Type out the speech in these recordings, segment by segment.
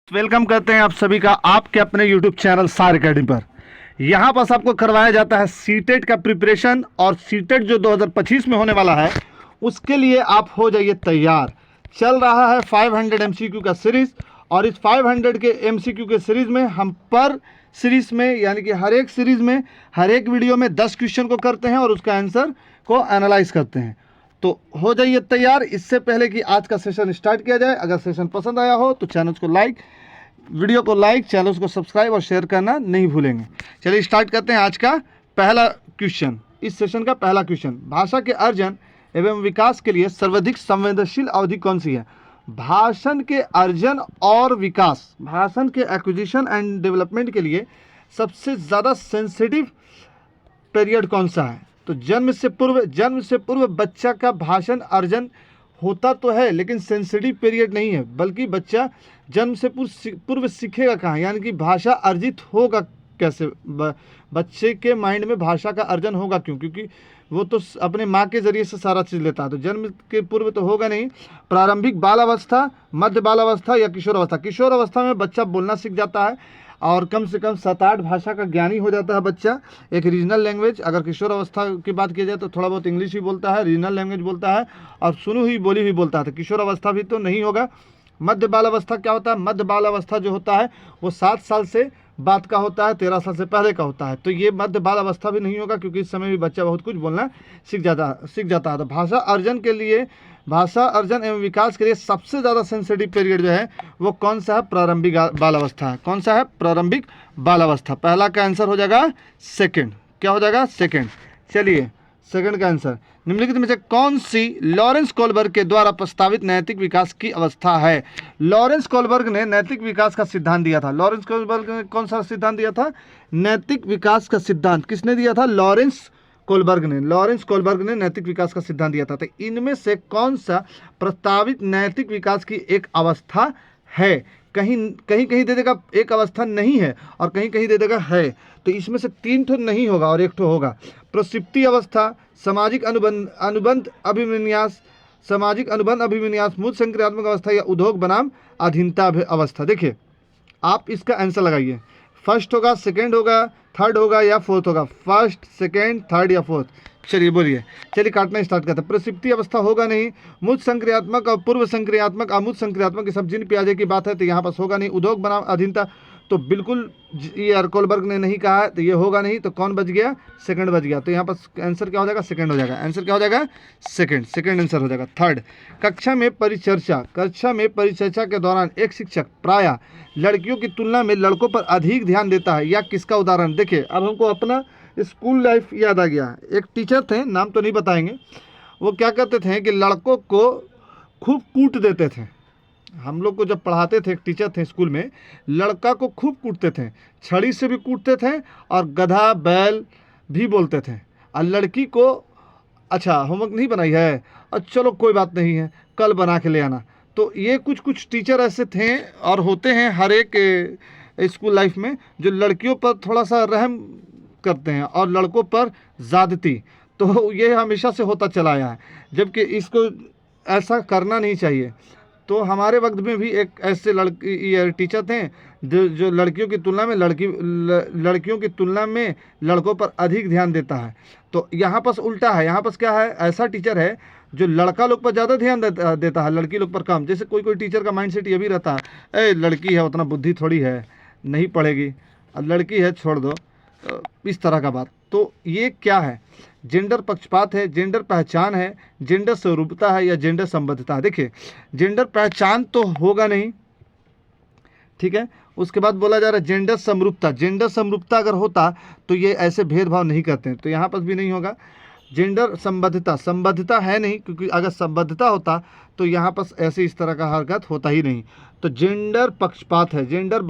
Welcome करते हैं आप सभी का आपके अपने YouTube चैनल सार अकेडमी पर। यहाँ पर आपको करवाया जाता है सीटेट का प्रिपरेशन और सीटेट जो 2025 में होने वाला है उसके लिए आप हो जाइए तैयार। चल रहा है 500 MCQ का सीरीज़ और इस 500 के MCQ के सीरीज़ में हम पर सीरीज़ में यानी कि हर एक सीरीज़ में हर एक वीडियो में 10 क्वेश्चन को करते हैं और उसका आंसर को एनालाइज करते हैं। तो हो जाइए तैयार। इससे पहले कि आज का सेशन स्टार्ट किया जाए, अगर सेशन पसंद आया हो तो चैनल को लाइक, वीडियो को लाइक, चैनल को सब्सक्राइब और शेयर करना नहीं भूलेंगे। चलिए स्टार्ट करते हैं आज का पहला क्वेश्चन। इस सेशन का पहला क्वेश्चन, भाषा के अर्जन एवं विकास के लिए सर्वाधिक संवेदनशील अवधि कौन सी है? भाषण के अर्जन और विकास, भाषण के एक्विजिशन एंड डेवलपमेंट के लिए सबसे ज़्यादा सेंसिटिव पीरियड कौन सा है? तो जन्म से पूर्व बच्चा का भाषण अर्जन होता तो है लेकिन सेंसिटिव पीरियड नहीं है, बल्कि बच्चा जन्म से पूर्व सीखेगा कहाँ, यानी कि भाषा अर्जित होगा कैसे? बच्चे के माइंड में भाषा का अर्जन होगा क्यों? क्योंकि वो तो अपने माँ के ज़रिए से सारा चीज़ लेता है, तो जन्म के पूर्व तो होगा नहीं। प्रारंभिक बाल अवस्था, मध्य बाल अवस्था या किशोर अवस्था? किशोर अवस्था में बच्चा बोलना सीख जाता है और कम से कम 7-8 भाषा का ज्ञानी हो जाता है बच्चा। एक रीजनल लैंग्वेज, अगर किशोर अवस्था की बात की जाए तो थोड़ा बहुत इंग्लिश भी बोलता है, रीजनल लैंग्वेज बोलता है और सुनी हुई बोली भी बोलता है। तो किशोर अवस्था भी तो नहीं होगा। मध्य बाल अवस्था क्या होता है? मध्य बाल अवस्था जो होता है वो 7 साल से बाद का होता है, 13 साल से पहले का होता है। तो ये मध्य बाल अवस्था भी नहीं होगा क्योंकि इस समय भी बच्चा बहुत कुछ बोलना सीख जाता है। तो भाषा अर्जन एवं विकास के लिए सबसे ज़्यादा सेंसिटिव पीरियड जो है वो कौन सा है? प्रारंभिक बाल अवस्था है। कौन सा है? प्रारंभिक बाल अवस्था। पहला का आंसर हो जाएगा सेकंड। क्या हो जाएगा? सेकंड। चलिए सेकंड का आंसर, निम्नलिखित में से कौन सी लॉरेंस कोलबर्ग के द्वारा प्रस्तावित नैतिक विकास की अवस्था है? लॉरेंस कोलबर्ग ने नैतिक विकास का सिद्धांत दिया था। लॉरेंस कोलबर्ग ने कौन सा सिद्धांत दिया था? नैतिक विकास का सिद्धांत किसने दिया था? लॉरेंस कोलबर्ग ने नैतिक विकास का सिद्धांत दिया था। तो इनमें से कौन सा प्रस्तावित नैतिक विकास की एक अवस्था है? कहीं दे देगा एक अवस्था नहीं है और कहीं दे देगा है। तो इसमें से 3 ठो नहीं होगा और 1 ठो होगा। प्रसिप्ति अवस्था, सामाजिक अनुबंध अभिविन्यास, मूल संक्रियात्मक अवस्था या उद्योग बनाम अधीनता अवस्था। देखिए आप इसका आंसर लगाइए। फर्स्ट होगा, सेकंड होगा, थर्ड होगा या फोर्थ होगा? फर्स्ट, सेकंड, थर्ड या फोर्थ? चलिए बोलिए। चलिए काटना स्टार्ट करते हैं। प्रसिप्ति अवस्था होगा नहीं। मूल संक्रियात्मक और पूर्व संक्रियात्मक, अमूल संक्रियात्मक ये सब जिन प्याजे की बात है तो यहाँ पास होगा नहीं। उद्योग बनाम अधीनता तो बिल्कुल ये कोलबर्ग ने नहीं कहा है तो ये होगा नहीं। तो कौन बच गया? सेकंड बच गया। तो यहाँ पर आंसर क्या हो जाएगा? सेकंड हो जाएगा। आंसर क्या हो जाएगा? सेकंड आंसर हो जाएगा। थर्ड, कक्षा में परिचर्चा के दौरान एक शिक्षक प्रायः लड़कियों की तुलना में लड़कों पर अधिक ध्यान देता है, या किसका उदाहरण? देखिए अब हमको अपना स्कूल लाइफ याद आ गया। एक टीचर थे, नाम तो नहीं बताएंगे, वो क्या करते थे कि लड़कों को खूब कूट देते थे। हम लोग को जब पढ़ाते थे, एक टीचर थे स्कूल में, लड़का को खूब कूटते थे, छड़ी से भी कूटते थे और गधा बैल भी बोलते थे। और लड़की को अच्छा होमवर्क नहीं बनाई है, और चलो कोई बात नहीं है, कल बना के ले आना। तो ये कुछ टीचर ऐसे थे और होते हैं हर एक स्कूल लाइफ में जो लड़कियों पर थोड़ा सा रहम करते हैं और लड़कों पर ज़्यादती। तो ये हमेशा से होता चला आया है, जबकि इसको ऐसा करना नहीं चाहिए। तो हमारे वक्त में भी एक ऐसे टीचर थे जो लड़कियों की तुलना में लड़कियों की तुलना में लड़कों पर अधिक ध्यान देता है। तो यहाँ पर उल्टा है। यहाँ पर क्या है? ऐसा टीचर है जो लड़का लोग पर ज़्यादा ध्यान देता है, लड़की लोग पर कम। जैसे कोई टीचर का माइंडसेट ये भी रहता है, लड़की है उतना बुद्धि थोड़ी है, नहीं पढ़ेगी, और लड़की है छोड़ दो, इस तरह का बात। तो ये क्या है? जेंडर पक्षपात है, जेंडर पहचान है, जेंडर स्वरूपता है या जेंडर संबद्धता है? देखिए जेंडर पहचान तो होगा नहीं, ठीक है। उसके बाद बोला जा रहा है जेंडर समरूपता। जेंडर समरूपता अगर होता तो ये ऐसे भेदभाव नहीं करते हैं, तो यहाँ पर भी नहीं होगा। जेंडर संबद्धता है नहीं, क्योंकि अगर संबद्धता होता तो यहाँ पर ऐसे इस तरह का हरकत होता ही नहीं। तो जेंडर पक्षपात है, जेंडर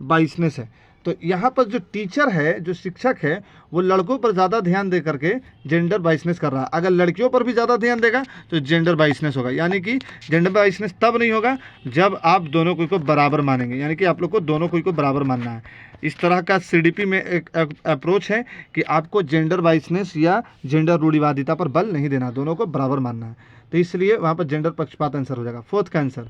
बाइसनेस है। तो यहाँ पर जो टीचर है, जो शिक्षक है, वो लड़कों पर ज़्यादा ध्यान दे करके जेंडर बाइसनेस कर रहा है। अगर लड़कियों पर भी ज़्यादा ध्यान देगा तो जेंडर बाइसनेस होगा। यानी कि जेंडर बाइसनेस तब नहीं होगा जब आप दोनों को बराबर मानेंगे, यानी कि आप लोग को दोनों को बराबर मानना है। इस तरह का सीडीपी में एक अप्रोच है कि आपको जेंडर बाइसनेस या जेंडर रूढ़िवादिता पर बल नहीं देना, दोनों को बराबर मानना है। तो इसलिए वहाँ पर जेंडर पक्षपात आंसर हो जाएगा। फोर्थ का आंसर,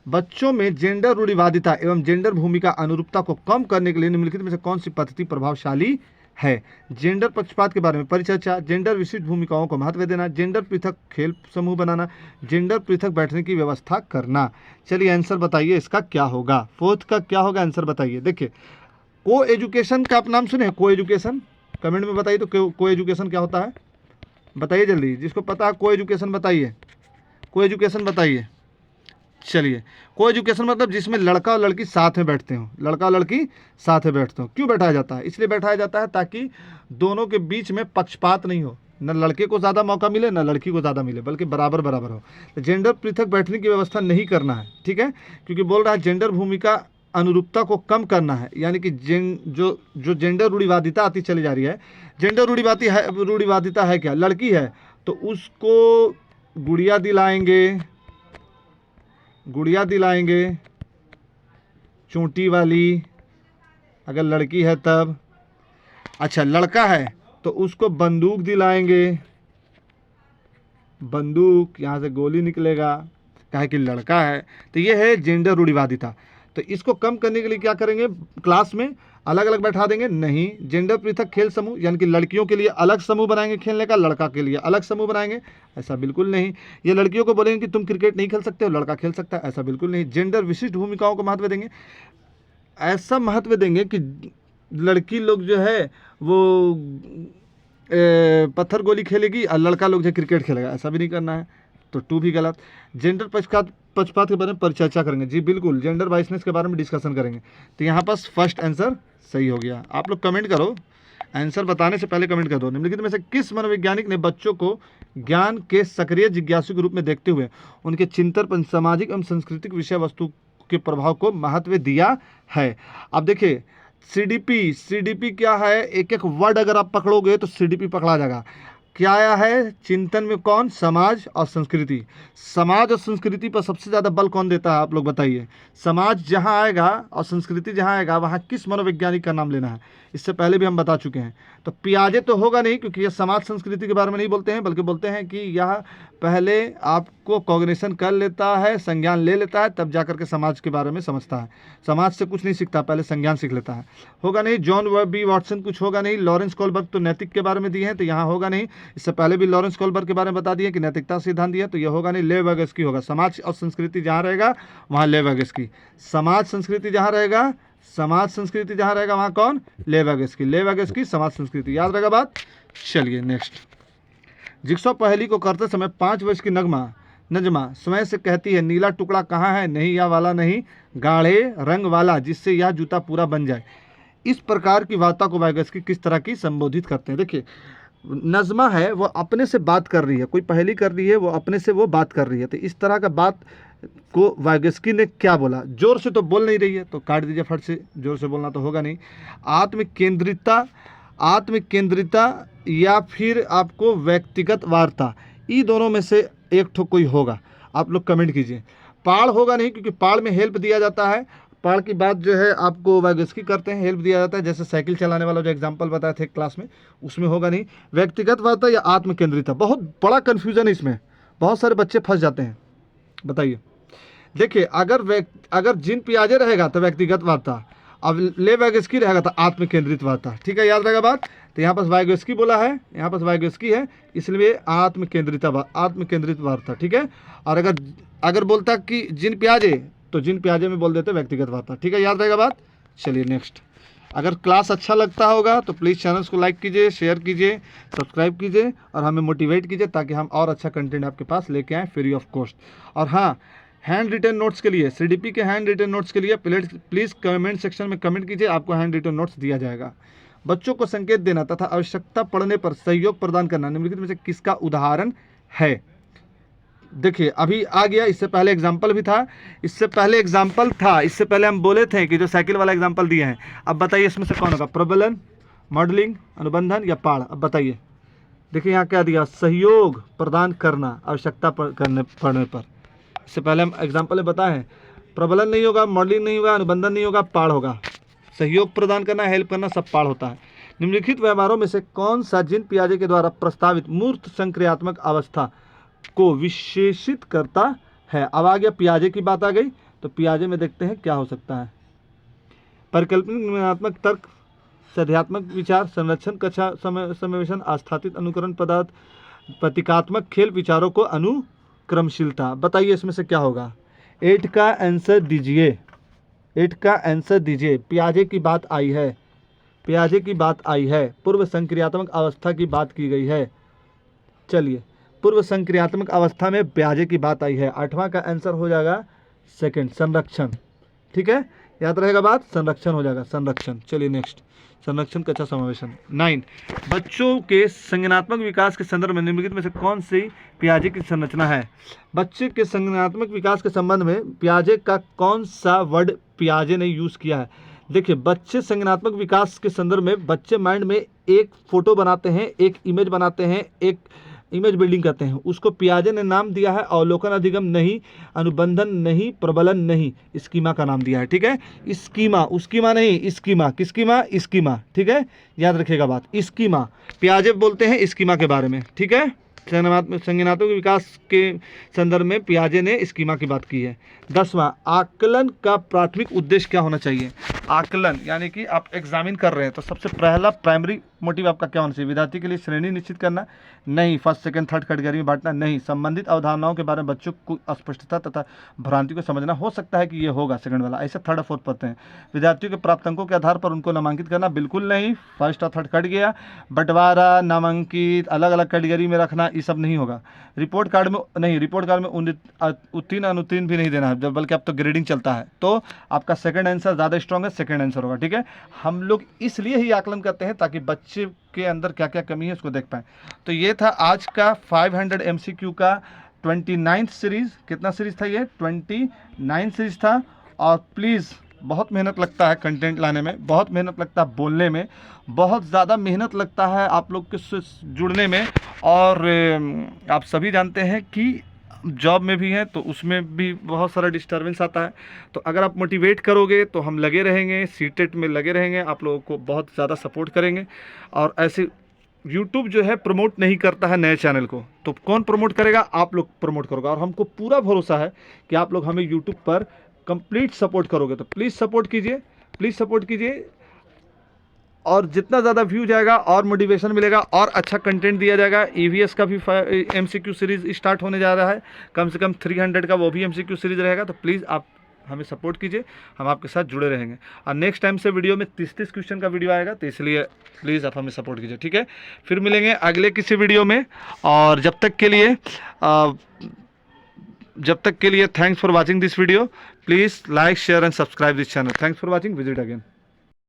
बच्चों में जेंडर रूढ़िवादिता एवं जेंडर भूमिका अनुरूपता को कम करने के लिए निम्नलिखित में से कौन सी पद्धति प्रभावशाली है? जेंडर पक्षपात के बारे में परिचर्चा, जेंडर विशिष्ट भूमिकाओं को महत्व देना, जेंडर पृथक खेल समूह बनाना, जेंडर पृथक बैठने की व्यवस्था करना। चलिए आंसर बताइए इसका क्या होगा, फोर्थ का क्या होगा आंसर बताइए। देखिए को एजुकेशन का आप नाम सुने, को एजुकेशन, कमेंट में बताइए तो को एजुकेशन क्या होता है, बताइए जल्दी, जिसको पता है को एजुकेशन बताइए, को एजुकेशन बताइए। चलिए को एजुकेशन मतलब जिसमें लड़का और लड़की साथ में बैठते हो, लड़का और लड़की साथ में बैठते हो। क्यों बैठाया जाता है? इसलिए बैठाया जाता है ताकि दोनों के बीच में पक्षपात नहीं हो, न लड़के को ज़्यादा मौका मिले न लड़की को ज़्यादा मिले, बल्कि बराबर बराबर हो। तो जेंडर पृथक बैठने की व्यवस्था नहीं करना है, ठीक है, क्योंकि बोल रहा है जेंडर भूमिका अनुरूपता को कम करना है, यानी कि जो जेंडर रूढ़िवादिता आती चली जा रही है। जेंडर रूढ़िवादिता है क्या? लड़की है तो उसको गुड़िया दिलाएंगे चोटी वाली, अगर लड़की है तब। अच्छा लड़का है तो उसको बंदूक दिलाएंगे, बंदूक, यहाँ से गोली निकलेगा, काहे कि लड़का है। तो ये है जेंडर रूढ़िवादिता। तो इसको कम करने के लिए क्या करेंगे? क्लास में अलग अलग बैठा देंगे? नहीं। जेंडर पृथक खेल समूह, यानी कि लड़कियों के लिए अलग समूह बनाएंगे खेलने का, लड़का के लिए अलग समूह बनाएंगे? ऐसा बिल्कुल नहीं। ये लड़कियों को बोलेंगे कि तुम क्रिकेट नहीं खेल सकते हो, लड़का खेल सकता है? ऐसा बिल्कुल नहीं। जेंडर विशिष्ट भूमिकाओं को महत्व देंगे, ऐसा महत्व देंगे कि लड़की लोग जो है वो पत्थर गोली खेलेगी और लड़का लोग जो क्रिकेट खेलेगा, ऐसा भी नहीं करना है। तो 2 भी गलत। जेंडर पक्षपात के बारे में परिचर्चा करेंगे, जी बिल्कुल, जेंडर बाइसनेस के बारे में डिस्कशन करेंगे। तो यहाँ पास फर्स्ट आंसर सही हो गया। आप लोग कमेंट करो, आंसर बताने से पहले कमेंट कर दो। निम्नलिखित में से किस मनोवैज्ञानिक ने बच्चों को ज्ञान के सक्रिय जिज्ञासु के रूप में देखते हुए उनके चिंतन पर सामाजिक एवं सांस्कृतिक विषय वस्तु के प्रभाव को महत्व दिया है? अब देखिए सीडीपी क्या है? एक एक वर्ड अगर आप पकड़ोगे तो सीडीपी पकड़ा जाएगा। क्या आया है चिंतन में? कौन? समाज और संस्कृति। समाज और संस्कृति पर सबसे ज़्यादा बल कौन देता है? आप लोग बताइए। समाज जहाँ आएगा और संस्कृति जहाँ आएगा वहाँ किस मनोवैज्ञानिक का नाम लेना है? इससे पहले भी हम बता चुके हैं। तो पियाजे तो होगा नहीं, क्योंकि यह समाज संस्कृति के बारे में नहीं बोलते हैं, बल्कि बोलते हैं कि यह पहले आपको कॉग्निशन कर लेता है, संज्ञान ले लेता है, तब जाकर के समाज के बारे में समझता है। समाज से कुछ नहीं सीखता, पहले संज्ञान सीख लेता है। होगा नहीं। जॉन बी वॉटसन कुछ होगा नहीं। लॉरेंस कोलबर्ग तो नैतिक के बारे में दिए हैं, तो यहाँ होगा नहीं। इससे पहले भी लॉरेंस कोलबर्ग के बारे में बता दिए कि नैतिकता सिद्धांत दिया, तो यह होगा नहीं। लेव वैगोत्स्की होगा। समाज और संस्कृति जहाँ रहेगा वहाँ लेव वैगोत्स्की। समाज संस्कृति जहाँ रहेगा वहाँ कौन? लेव वैगोत्स्की समाज संस्कृति। याद रहेगा बात। चलिए नेक्स्ट। जिक्सॉ पहेली को करते समय 5 वर्ष की नजमा स्वयं से कहती है, नीला टुकड़ा कहाँ है? नहीं या वाला नहीं, गाढ़े रंग वाला, जिससे यह जूता पूरा बन जाए। इस प्रकार की वार्ता को वैगोत्स्की किस तरह की संबोधित करते हैं? देखिए नज़मा है वो अपने से बात कर रही है, कोई पहेली कर रही है, वो अपने से वो बात कर रही है। तो इस तरह का बात को वैगोत्स्की ने क्या बोला? जोर से तो बोल नहीं रही है, तो काट दीजिए फट से, जोर से बोलना तो होगा नहीं। आत्मकेंद्रिता या फिर आपको व्यक्तिगत वार्ता, ई दोनों में से एक ठो कोई होगा। आप लोग कमेंट कीजिए। पाड़ होगा नहीं, क्योंकि पाड़ में हेल्प दिया जाता है। पाड़ की बात जो है आपको वैगोत्स्की करते हैं, हेल्प दिया जाता है, जैसे साइकिल चलाने वाला जो एग्जांपल बताए थे क्लास में, उसमें होगा नहीं। व्यक्तिगत वार्ता या आत्मकेंद्रिता, बहुत बड़ा कन्फ्यूजन है इसमें, बहुत सारे बच्चे फंस जाते हैं। बताइए। देखिए अगर जिन पियाजे रहेगा तो व्यक्तिगत वार्ता, अब ले वैगोत्स्की रहेगा तो आत्मकेंद्रित वार्ता। ठीक है, याद रहेगा बात। तो यहाँ पास वैगोत्स्की बोला है, यहाँ पास वैगोत्स्की है, इसलिए आत्मकेंद्रित वार्ता। ठीक है। और अगर बोलता कि जिन पियाजे, तो जिन पियाजे में बोल देते व्यक्तिगत वार्ता। ठीक है, याद रहेगा बात। चलिए नेक्स्ट। अगर क्लास अच्छा लगता होगा तो प्लीज़ चैनल्स को लाइक कीजिए, शेयर कीजिए, सब्सक्राइब कीजिए और हमें मोटिवेट कीजिए, ताकि हम और अच्छा कंटेंट आपके पास लेके आएँ फ्री ऑफ कॉस्ट। और हाँ, हैंड रिटन नोट्स के लिए, सीडीपी के हैंड रिटन नोट्स के लिए प्लीज़ कमेंट सेक्शन में कमेंट कीजिए, आपको हैंड रिटन नोट्स दिया जाएगा। बच्चों को संकेत देना तथा आवश्यकता पड़ने पर सहयोग प्रदान करना निम्नलिखित में से किसका उदाहरण है? देखिए अभी आ गया, इससे पहले एग्जाम्पल भी था, इससे पहले हम बोले थे कि जो साइकिल वाला एग्जाम्पल दिए हैं। अब बताइए इसमें से कौन होगा? प्रबलन, मॉडलिंग, अनुबंधन या पाड़? अब बताइए। देखिए यहाँ क्या दिया? सहयोग प्रदान करना आवश्यकता पड़ने पर। इससे पहले हम एग्जाम्पल में बताए हैं, प्रबलन नहीं होगा, मॉडलिंग नहीं होगा, अनुबंधन नहीं होगा, पाड़ होगा। सहयोग प्रदान करना, हेल्प करना, सब पाड़ होता है। निम्नलिखित व्यवहारों में से कौन सा जिन पियाजे के द्वारा प्रस्तावित मूर्त संक्रियात्मक अवस्था को विशेषित करता है? अब आ गया पियाजे की बात आ गई, तो पियाजे में देखते हैं क्या हो सकता है। परिकल्पनिक निर्माणात्मक तर्क, सध्यात्मक विचार, संरक्षण कक्षा समावेशन, आस्थापित अनुकरण पदार्थ, प्रतीकात्मक खेल, विचारों को अनुक्रमशीलता। बताइए इसमें से क्या होगा। 8 का आंसर दीजिए, 8 का आंसर दीजिए। पियाजे की बात आई है, पियाजे की बात आई है, पूर्व संक्रियात्मक अवस्था की बात की गई है। चलिए, पूर्व संक्रियात्मक अवस्था में पियाजे की बात आई है। 8वां का आंसर हो जाएगा सेकंड, संरक्षण। ठीक है, याद रहेगा बात, संरक्षण हो जाएगा, संरक्षण। चलिए नेक्स्ट, संरक्षण कक्षा समावेशन। 9, बच्चों के संज्ञानात्मक विकास के संदर्भ में निम्नलिखित में से कौन सी पियाजे की संरचना है। बच्चे के संज्ञानात्मक विकास के संबंध में पियाजे का कौन सा वर्ड पियाजे ने यूज़ किया है। देखिए, बच्चे संज्ञानात्मक विकास के संदर्भ में बच्चे माइंड में एक फोटो बनाते हैं, एक इमेज बनाते हैं, एक इमेज बिल्डिंग करते हैं, उसको पियाजे ने नाम दिया है अवलोकन अधिगम नहीं, अनुबंधन नहीं, प्रबलन नहीं, स्कीमा का नाम दिया है। ठीक है, स्कीमा, उसकीमा नहीं, स्कीमा, किसकीमा, स्कीमा। ठीक है, याद रखिएगा बात, स्कीमा। पियाजे बोलते हैं स्कीमा के बारे में। ठीक है, संज्ञानात्मक विकास के संदर्भ में पियाजे ने स्कीमा की बात की है। 10वां, आकलन का प्राथमिक उद्देश्य क्या होना चाहिए। आकलन यानी कि आप एग्जामिन कर रहे हैं तो सबसे पहला प्राइमरी मोटिव आपका क्या होना चाहिए। विद्यार्थी के लिए श्रेणी निश्चित करना नहीं, फर्स्ट सेकंड थर्ड कैटेगरी में बांटना नहीं, संबंधित अवधारणाओं के बारे में बच्चों को स्पष्टता तथा भ्रांति को समझना। हो सकता है कि ये होगा सेकंड वाला, ऐसे थर्ड और फोर्थ पढ़ते हैं। विद्यार्थियों के प्राप्त अंकों के आधार पर उनको नामांकित करना बिल्कुल नहीं, फर्स्ट और थर्ड कट गया। बंटवारा, नामांकित, अलग अलग कैटेगरी में रखना, ये सब नहीं होगा। रिपोर्ट कार्ड में नहीं, रिपोर्ट कार्ड में उत्तीर्ण अनुत्तीर्ण भी नहीं देना है, जब बल्कि अब तो ग्रेडिंग चलता है। तो आपका सेकंड आंसर ज़्यादा स्ट्रॉन्ग है, सेकंड आंसर होगा। ठीक है, हम लोग इसलिए ही आकलन करते हैं ताकि बच्चे के अंदर क्या क्या कमी है उसको देख पाएँ। तो ये था आज का 500 MCQ का 29th सीरीज़। कितना सीरीज़ था ये, 29 सीरीज़ था। और प्लीज़, बहुत मेहनत लगता है कंटेंट लाने में, बहुत मेहनत लगता है बोलने में, बहुत ज़्यादा मेहनत लगता है आप लोग के जुड़ने में। और आप सभी जानते हैं कि जॉब में भी हैं तो उसमें भी बहुत सारा डिस्टर्बेंस आता है। तो अगर आप मोटिवेट करोगे तो हम लगे रहेंगे, सीटेट में लगे रहेंगे, आप लोगों को बहुत ज़्यादा सपोर्ट करेंगे। और ऐसे यूट्यूब जो है प्रमोट नहीं करता है नए चैनल को, तो कौन प्रमोट करेगा, आप लोग प्रमोट करोगे। और हमको पूरा भरोसा है कि आप लोग हमें यूट्यूब पर कंप्लीट सपोर्ट करोगे। तो प्लीज़ सपोर्ट कीजिए, प्लीज़ सपोर्ट कीजिए। और जितना ज़्यादा व्यू जाएगा और मोटिवेशन मिलेगा और अच्छा कंटेंट दिया जाएगा। EVS का भी MCQ सीरीज़ स्टार्ट होने जा रहा है, कम से कम 300 का वो भी MCQ सीरीज़ रहेगा। तो प्लीज़ आप हमें सपोर्ट कीजिए, हम आपके साथ जुड़े रहेंगे। और नेक्स्ट टाइम से वीडियो में 30-30 क्वेश्चन का वीडियो आएगा, तो इसलिए प्लीज़ आप हमें सपोर्ट कीजिए। ठीक है, फिर मिलेंगे अगले किसी वीडियो में। और जब तक के लिए thanks for watching this video. Please like, share and subscribe this channel. Thanks for watching, visit again.